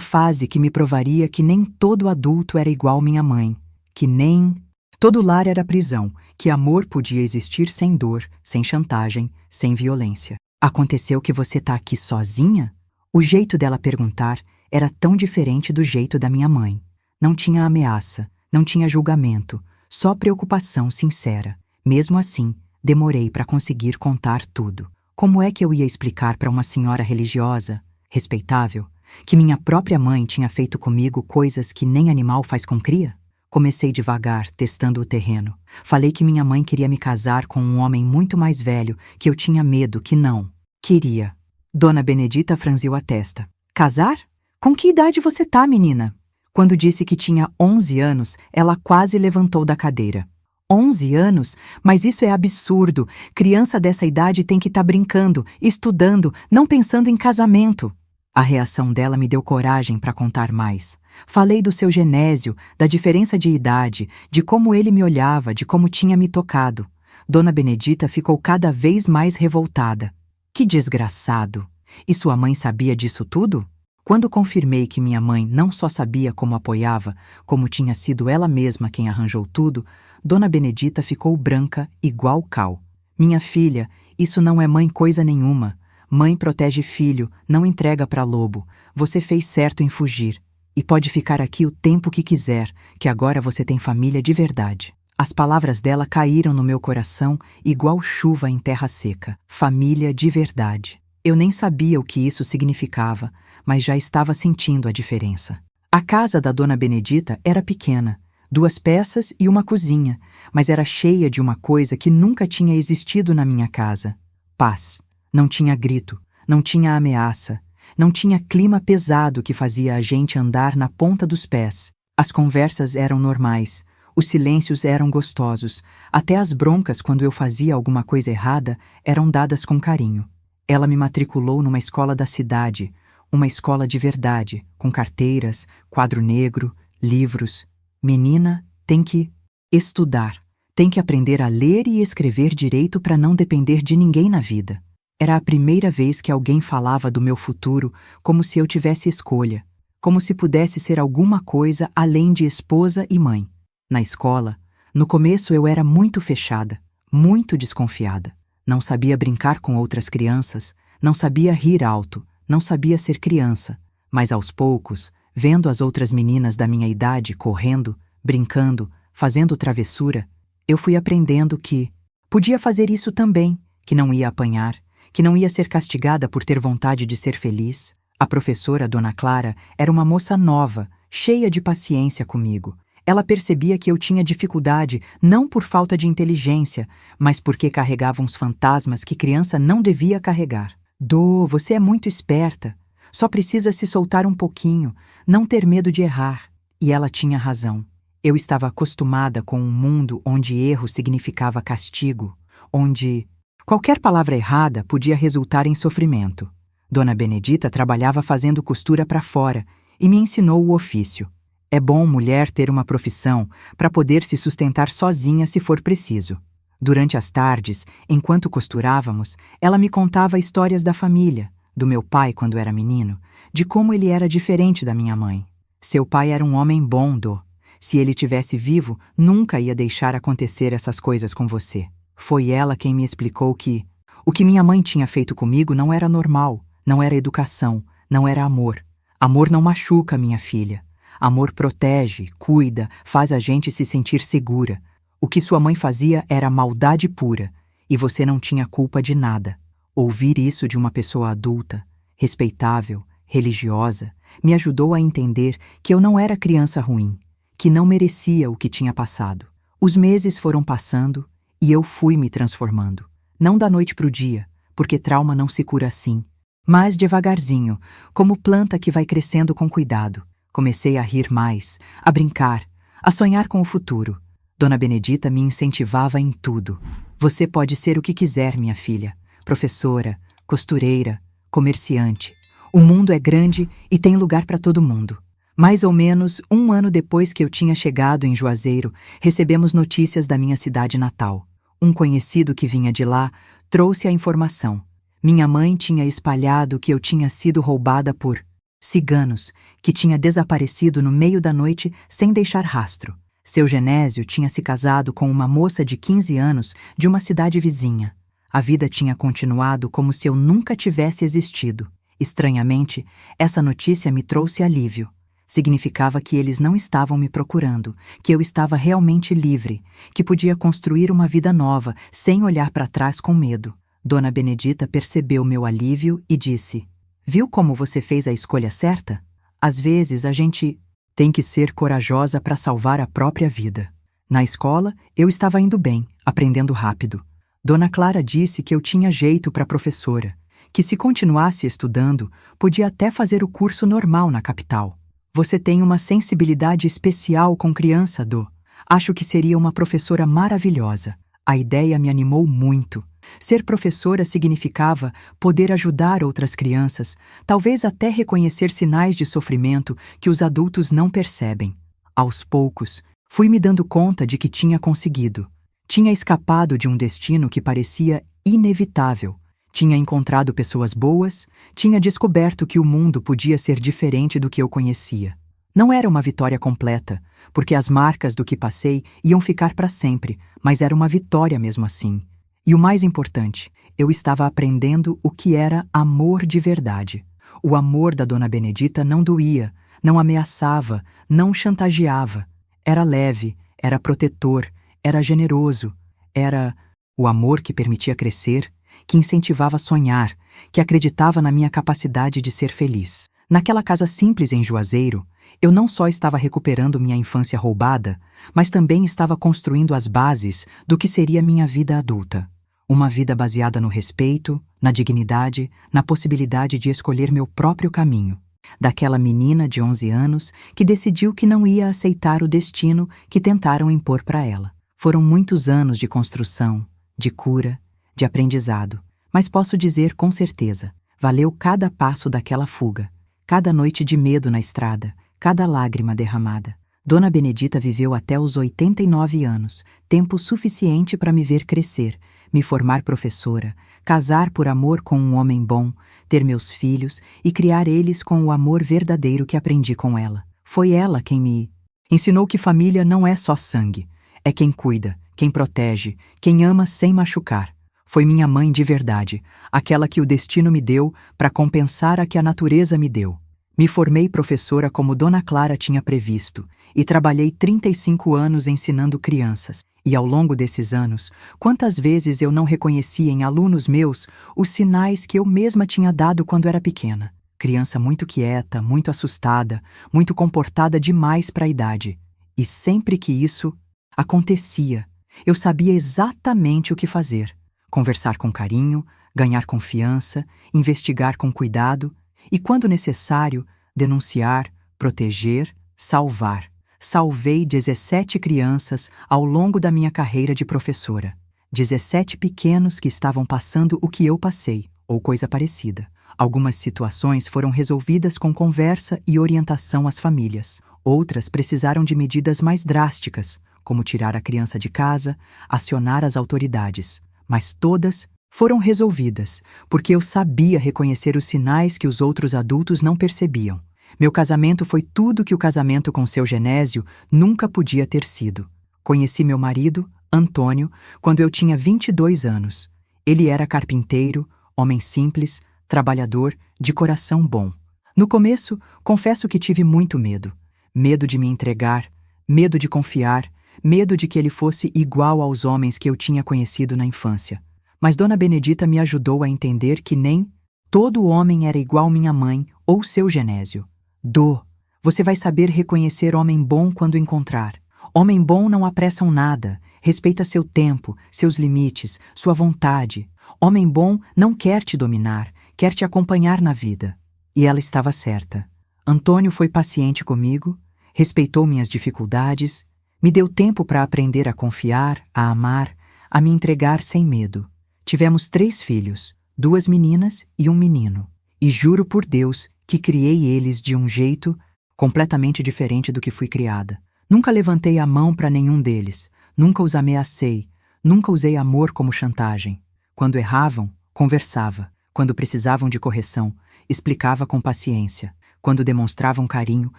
fase que me provaria que nem todo adulto era igual minha mãe, que nem Todo lar era prisão, que amor podia existir sem dor, sem chantagem, sem violência. Aconteceu que você tá aqui sozinha? O jeito dela perguntar era tão diferente do jeito da minha mãe. Não tinha ameaça, não tinha julgamento, só preocupação sincera. Mesmo assim, demorei para conseguir contar tudo. Como é que eu ia explicar para uma senhora religiosa, respeitável, que minha própria mãe tinha feito comigo coisas que nem animal faz com cria? Comecei devagar, testando o terreno. Falei que minha mãe queria me casar com um homem muito mais velho, que eu tinha medo que não queria. Dona Benedita franziu a testa. Casar? Com que idade você tá, menina? Quando disse que tinha 11 anos, ela quase levantou da cadeira. 11 anos? Mas isso é absurdo. Criança dessa idade tem que estar brincando, estudando, não pensando em casamento. A reação dela me deu coragem para contar mais. Falei do seu Genésio, da diferença de idade, de como ele me olhava, de como tinha me tocado. Dona Benedita ficou cada vez mais revoltada. Que desgraçado! E sua mãe sabia disso tudo? Quando confirmei que minha mãe não só sabia como apoiava, como tinha sido ela mesma quem arranjou tudo, Dona Benedita ficou branca igual cal. Minha filha, isso não é mãe coisa nenhuma. Mãe protege filho, não entrega para lobo. Você fez certo em fugir. E pode ficar aqui o tempo que quiser, que agora você tem família de verdade. As palavras dela caíram no meu coração igual chuva em terra seca. Família de verdade. Eu nem sabia o que isso significava, mas já estava sentindo a diferença. A casa da Dona Benedita era pequena, 2 peças e uma cozinha, mas era cheia de uma coisa que nunca tinha existido na minha casa: paz. Não tinha grito, não tinha ameaça, não tinha clima pesado que fazia a gente andar na ponta dos pés. As conversas eram normais, os silêncios eram gostosos, até as broncas quando eu fazia alguma coisa errada eram dadas com carinho. Ela me matriculou numa escola da cidade, uma escola de verdade, com carteiras, quadro negro, livros. Menina, tem que estudar, tem que aprender a ler e escrever direito para não depender de ninguém na vida. Era a primeira vez que alguém falava do meu futuro como se eu tivesse escolha, como se pudesse ser alguma coisa além de esposa e mãe. Na escola, no começo eu era muito fechada, muito desconfiada. Não sabia brincar com outras crianças, não sabia rir alto, não sabia ser criança. Mas aos poucos, vendo as outras meninas da minha idade correndo, brincando, fazendo travessura, eu fui aprendendo que podia fazer isso também, que não ia apanhar, que não ia ser castigada por ter vontade de ser feliz. A professora, Dona Clara, era uma moça nova, cheia de paciência comigo. Ela percebia que eu tinha dificuldade não por falta de inteligência, mas porque carregava uns fantasmas que criança não devia carregar. Dô, você é muito esperta. Só precisa se soltar um pouquinho, não ter medo de errar. E ela tinha razão. Eu estava acostumada com um mundo onde erro significava castigo, onde qualquer palavra errada podia resultar em sofrimento. Dona Benedita trabalhava fazendo costura para fora e me ensinou o ofício. É bom mulher ter uma profissão para poder se sustentar sozinha se for preciso. Durante as tardes, enquanto costurávamos, ela me contava histórias da família, do meu pai quando era menino, de como ele era diferente da minha mãe. Seu pai era um homem bom, Dô. Se ele tivesse vivo, nunca ia deixar acontecer essas coisas com você. Foi ela quem me explicou que o que minha mãe tinha feito comigo não era normal, não era educação, não era amor. Amor não machuca, minha filha. Amor protege, cuida, faz a gente se sentir segura. O que sua mãe fazia era maldade pura, e você não tinha culpa de nada. Ouvir isso de uma pessoa adulta, respeitável, religiosa, me ajudou a entender que eu não era criança ruim, que não merecia o que tinha passado. Os meses foram passando e eu fui me transformando. Não da noite para o dia, porque trauma não se cura assim, mas devagarzinho, como planta que vai crescendo com cuidado. Comecei a rir mais, a brincar, a sonhar com o futuro. Dona Benedita me incentivava em tudo. Você pode ser o que quiser, minha filha. Professora, costureira, comerciante. O mundo é grande e tem lugar para todo mundo. Mais ou menos 1 ano depois que eu tinha chegado em Juazeiro, recebemos notícias da minha cidade natal. Um conhecido que vinha de lá trouxe a informação. Minha mãe tinha espalhado que eu tinha sido roubada por ciganos, que tinha desaparecido no meio da noite sem deixar rastro. Seu Genésio tinha se casado com uma moça de 15 anos de uma cidade vizinha. A vida tinha continuado como se eu nunca tivesse existido. Estranhamente, essa notícia me trouxe alívio. Significava que eles não estavam me procurando, que eu estava realmente livre, que podia construir uma vida nova sem olhar para trás com medo. Dona Benedita percebeu meu alívio e disse: "Viu como você fez a escolha certa? Às vezes a gente tem que ser corajosa para salvar a própria vida." Na escola, eu estava indo bem, aprendendo rápido. Dona Clara disse que eu tinha jeito para professora, que se continuasse estudando, podia até fazer o curso normal na capital. "Você tem uma sensibilidade especial com criança, Dô. Acho que seria uma professora maravilhosa." A ideia me animou muito. Ser professora significava poder ajudar outras crianças, talvez até reconhecer sinais de sofrimento que os adultos não percebem. Aos poucos, fui me dando conta de que tinha conseguido. Tinha escapado de um destino que parecia inevitável. Tinha encontrado pessoas boas, tinha descoberto que o mundo podia ser diferente do que eu conhecia. Não era uma vitória completa, porque as marcas do que passei iam ficar para sempre, mas era uma vitória mesmo assim. E o mais importante, eu estava aprendendo o que era amor de verdade. O amor da Dona Benedita não doía, não ameaçava, não chantageava. Era leve, era protetor, era generoso, era o amor que permitia crescer, que incentivava a sonhar, que acreditava na minha capacidade de ser feliz. Naquela casa simples em Juazeiro, eu não só estava recuperando minha infância roubada, mas também estava construindo as bases do que seria minha vida adulta. Uma vida baseada no respeito, na dignidade, na possibilidade de escolher meu próprio caminho. Daquela menina de 11 anos que decidiu que não ia aceitar o destino que tentaram impor para ela. Foram muitos anos de construção, de cura, de aprendizado, mas posso dizer com certeza, valeu cada passo daquela fuga, cada noite de medo na estrada, cada lágrima derramada. Dona Benedita viveu até os 89 anos, tempo suficiente para me ver crescer, me formar professora, casar por amor com um homem bom, ter meus filhos e criar eles com o amor verdadeiro que aprendi com ela. Foi ela quem me ensinou que família não é só sangue, é quem cuida, quem protege, quem ama sem machucar. Foi minha mãe de verdade, aquela que o destino me deu para compensar a que a natureza me deu. Me formei professora como Dona Clara tinha previsto e trabalhei 35 anos ensinando crianças. E ao longo desses anos, quantas vezes eu não reconheci em alunos meus os sinais que eu mesma tinha dado quando era pequena. Criança muito quieta, muito assustada, muito comportada demais para a idade. E sempre que isso acontecia, eu sabia exatamente o que fazer. Conversar com carinho, ganhar confiança, investigar com cuidado e, quando necessário, denunciar, proteger, salvar. Salvei 17 crianças ao longo da minha carreira de professora. 17 pequenos que estavam passando o que eu passei, ou coisa parecida. Algumas situações foram resolvidas com conversa e orientação às famílias. Outras precisaram de medidas mais drásticas, como tirar a criança de casa, acionar as autoridades. Mas todas foram resolvidas, porque eu sabia reconhecer os sinais que os outros adultos não percebiam. Meu casamento foi tudo que o casamento com seu Genésio nunca podia ter sido. Conheci meu marido, Antônio, quando eu tinha 22 anos. Ele era carpinteiro, homem simples, trabalhador, de coração bom. No começo, confesso que tive muito medo. Medo de me entregar, medo de confiar, medo de que ele fosse igual aos homens que eu tinha conhecido na infância. Mas Dona Benedita me ajudou a entender que nem todo homem era igual minha mãe ou seu Genésio. Dô, você vai saber reconhecer homem bom quando encontrar. Homem bom não apressam nada, respeita seu tempo, seus limites, sua vontade. Homem bom não quer te dominar, quer te acompanhar na vida. E ela estava certa. Antônio foi paciente comigo, respeitou minhas dificuldades, me deu tempo para aprender a confiar, a amar, a me entregar sem medo. Tivemos 3 filhos, 2 meninas e um menino. E juro por Deus que criei eles de um jeito completamente diferente do que fui criada. Nunca levantei a mão para nenhum deles, nunca os ameacei, nunca usei amor como chantagem. Quando erravam, conversava. Quando precisavam de correção, explicava com paciência. Quando demonstravam carinho,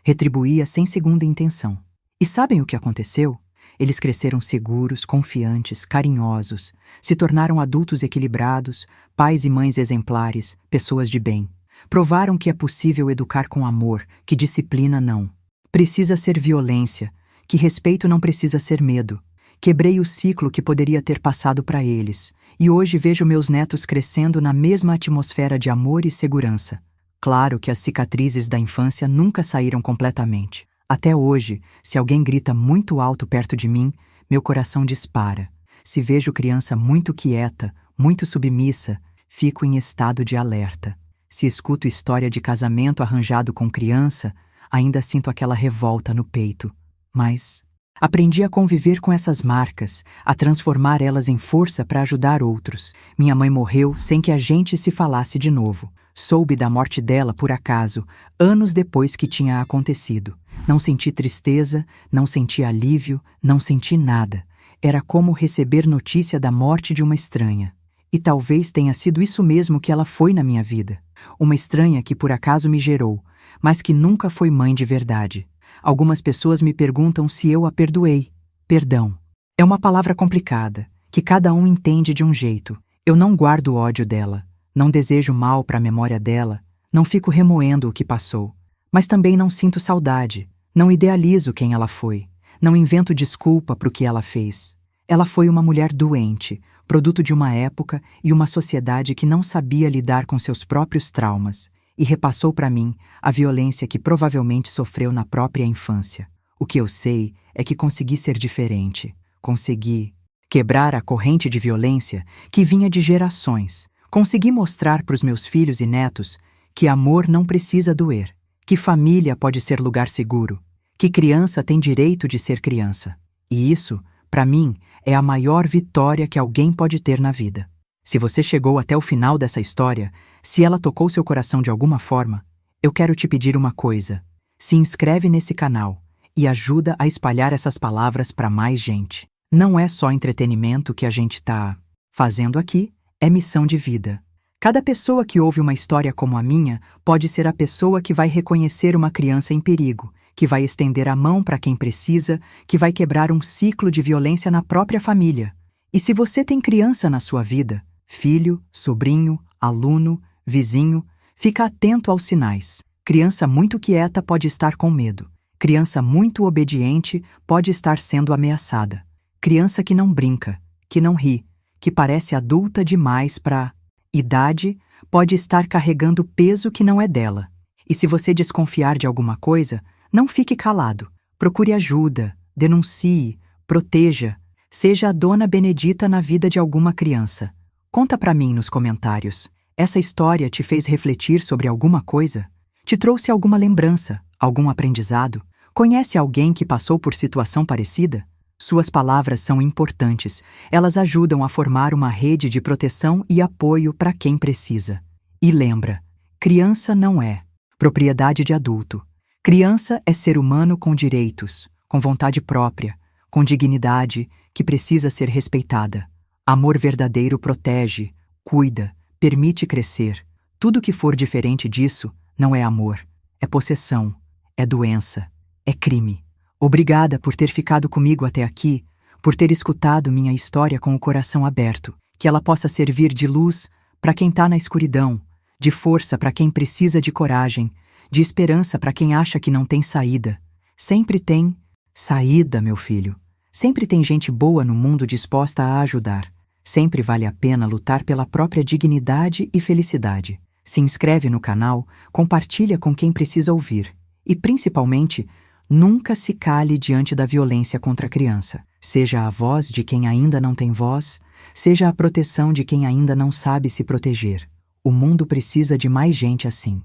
retribuía sem segunda intenção. E sabem o que aconteceu? Eles cresceram seguros, confiantes, carinhosos, se tornaram adultos equilibrados, pais e mães exemplares, pessoas de bem. Provaram que é possível educar com amor, que disciplina não precisa ser violência, que respeito não precisa ser medo. Quebrei o ciclo que poderia ter passado para eles, e hoje vejo meus netos crescendo na mesma atmosfera de amor e segurança. Claro que as cicatrizes da infância nunca saíram completamente. Até hoje, se alguém grita muito alto perto de mim, meu coração dispara. Se vejo criança muito quieta, muito submissa, fico em estado de alerta. Se escuto história de casamento arranjado com criança, ainda sinto aquela revolta no peito. Mas aprendi a conviver com essas marcas, a transformar elas em força para ajudar outros. Minha mãe morreu sem que a gente se falasse de novo. Soube da morte dela por acaso, anos depois que tinha acontecido. Não senti tristeza, não senti alívio, não senti nada. Era como receber notícia da morte de uma estranha. E talvez tenha sido isso mesmo que ela foi na minha vida. Uma estranha que por acaso me gerou, mas que nunca foi mãe de verdade. Algumas pessoas me perguntam se eu a perdoei. Perdão é uma palavra complicada, que cada um entende de um jeito. Eu não guardo ódio dela, não desejo mal para a memória dela, não fico remoendo o que passou. Mas também não sinto saudade, não idealizo quem ela foi, não invento desculpa para o que ela fez. Ela foi uma mulher doente, produto de uma época e uma sociedade que não sabia lidar com seus próprios traumas, e repassou para mim a violência que provavelmente sofreu na própria infância. O que eu sei é que consegui ser diferente, consegui quebrar a corrente de violência que vinha de gerações, consegui mostrar para os meus filhos e netos que amor não precisa doer, que família pode ser lugar seguro, que criança tem direito de ser criança. E isso, para mim, é a maior vitória que alguém pode ter na vida. Se você chegou até o final dessa história, se ela tocou seu coração de alguma forma, eu quero te pedir uma coisa. Se inscreve nesse canal e ajuda a espalhar essas palavras para mais gente. Não é só entretenimento que a gente está fazendo aqui, é missão de vida. Cada pessoa que ouve uma história como a minha pode ser a pessoa que vai reconhecer uma criança em perigo, que vai estender a mão para quem precisa, que vai quebrar um ciclo de violência na própria família. E se você tem criança na sua vida, filho, sobrinho, aluno, vizinho, fica atento aos sinais. Criança muito quieta pode estar com medo. Criança muito obediente pode estar sendo ameaçada. Criança que não brinca, que não ri, que parece adulta demais para idade, pode estar carregando peso que não é dela. E se você desconfiar de alguma coisa, não fique calado. Procure ajuda, denuncie, proteja. Seja a Dona Benedita na vida de alguma criança. Conta pra mim nos comentários. Essa história te fez refletir sobre alguma coisa? Te trouxe alguma lembrança, algum aprendizado? Conhece alguém que passou por situação parecida? Suas palavras são importantes. Elas ajudam a formar uma rede de proteção e apoio para quem precisa. E lembra, criança não é propriedade de adulto. Criança é ser humano com direitos, com vontade própria, com dignidade, que precisa ser respeitada. Amor verdadeiro protege, cuida, permite crescer. Tudo que for diferente disso não é amor, é possessão, é doença, é crime. Obrigada por ter ficado comigo até aqui, por ter escutado minha história com o coração aberto, que ela possa servir de luz para quem está na escuridão, de força para quem precisa de coragem, de esperança para quem acha que não tem saída. Sempre tem saída, meu filho. Sempre tem gente boa no mundo disposta a ajudar. Sempre vale a pena lutar pela própria dignidade e felicidade. Se inscreve no canal, compartilha com quem precisa ouvir. E, principalmente, nunca se cale diante da violência contra a criança. Seja a voz de quem ainda não tem voz, seja a proteção de quem ainda não sabe se proteger. O mundo precisa de mais gente assim.